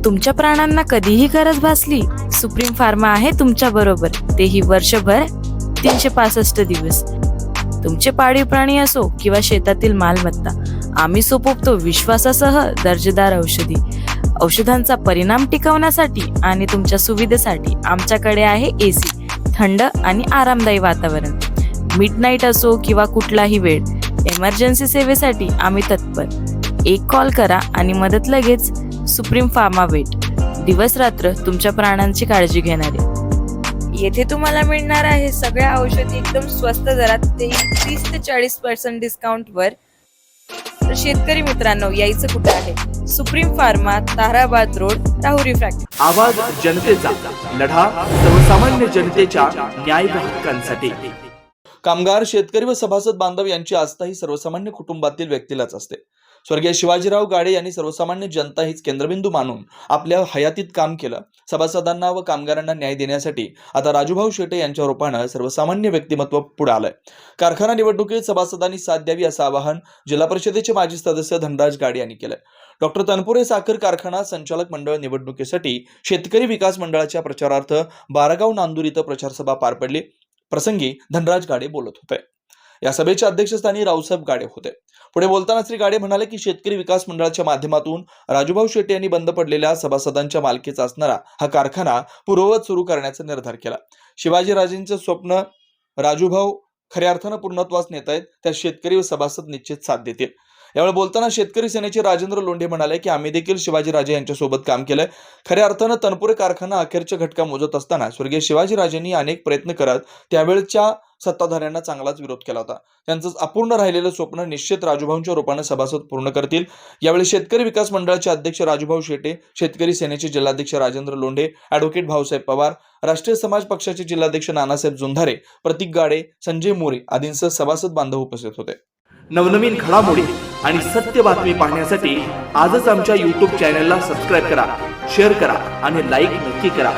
तुमच्या प्राणांना कधीही गरज भासली, सुप्रीम फार्मा आहे तुमच्या बरोबर, तेही वर्षभर 365 दिवस. तुमचे पाळीव प्राणी असो किंवा शेतातील मालमत्ता, आम्ही सोपवतो विश्वासासह दर्जेदार औषधांचा परिणाम टिकवण्यासाठी आणि तुमच्या सुविधेसाठी आमच्याकडे आहे AC, थंड आणि आरामदायी वातावरण. मिडनाईट असो किंवा कुठलाही वेळ, इमर्जन्सी सेवेसाठी आम्ही तत्पर. एक कॉल करा आणि मदत लगेच. सुप्रीम फार्मा वेट, दिवस रात्र तुमच्या प्राणांची काळजी घेणारे. येथे तुम्हाला मिळणार आहे सगळ्या औषधी एकदम स्वस्त दरात, ते 30 ते 40% डिस्काउंटवर. तर शेतकरी मित्रांनो, यायचं कुठे आहे? Supreme pharma, Tarabad road, Rahuri factory. आवाज जनतेचा, लढा सर्वसामान्य जनतेच्या न्याय हक्कांसाठी. कामगार, शेतकरी व सभासद बांधव यांची आस्था ही सर्वसामान्य कुटुंबातील व्यक्तीलाच असते. स्वर्गीय शिवाजीराव गाडे यांनी सर्वसामान्य जनता हीच केंद्रबिंदू मानून आपल्या हयातीत काम केलं. सभासदांना व कामगारांना न्याय देण्यासाठी आता राजूभाऊ शेटे यांच्या रूपानं सर्वसामान्य व्यक्तिमत्व पुढे आलंय. कारखाना निवडणुकीत सभासदांनी साथ द्यावी असं आवाहन जिल्हा परिषदेचे माजी सदस्य धनराज गाडे यांनी केलंय. डॉक्टर तनपुरे साखर कारखाना संचालक मंडळ निवडणुकीसाठी शेतकरी विकास मंडळाच्या प्रचारार्थ बारागाव नांदूर इथं प्रचारसभा पार पडली. प्रसंगी धनराज गाडे बोलत होते. या सभेच्या अध्यक्षस्थानी रावसाहेब गाडे होते. पुढे बोलताना श्री गाडे म्हणाले की शेतकरी विकास मंडळाच्या माध्यमातून राजूभाऊ शेटे यांनी बंद पडलेल्या सभासदांच्या मालकीचा असणारा हा कारखाना पूर्ववत सुरू करण्याचा निर्धार केला. शिवाजीराजेंचं स्वप्न राजूभाऊ खऱ्या अर्थानं पूर्णत्वास नेत आहेत, त्या शेतकरी व सभासद निश्चित साथ देतील. यावेळी बोलताना शेतकरी सेनेचे राजेंद्र लोंढे म्हणाले की आम्ही देखील शिवाजीराजे यांच्यासोबत काम केलंय. खऱ्या अर्थानं तनपुरे कारखाना अखेरच्या घटका मोजत असताना स्वर्गीय शिवाजीराजेंनी अनेक प्रयत्न करत त्यावेळच्या सत्ताधाऱ्यांना चांगलाच विरोध केला होता. त्यांचं अपूर्ण राहिलेलं स्वप्न निश्चित राजूभाऊंच्या रूपाने सभासद पूर्ण करतील. यावेळी शेतकरी विकास मंडळाचे अध्यक्ष राजूभाऊ शेटे, शेतकरी सेनेचे जिल्हाध्यक्ष राजेंद्र लोंढे, ॲडव्होकेट भाऊसाहेब पवार, राष्ट्रीय समाज पक्षाचे जिल्हाध्यक्ष नानासाहेब जुंधारे, प्रतीक गाडे, संजय मोरे आदींसह सभासद बांधव उपस्थित होते. नवनवीन घडामोडी आणि सत्य बातमी पाहण्यासाठी आजच आमच्या YouTube चॅनलला सबस्क्राईब करा, शेअर करा आणि लाईक नक्की करा.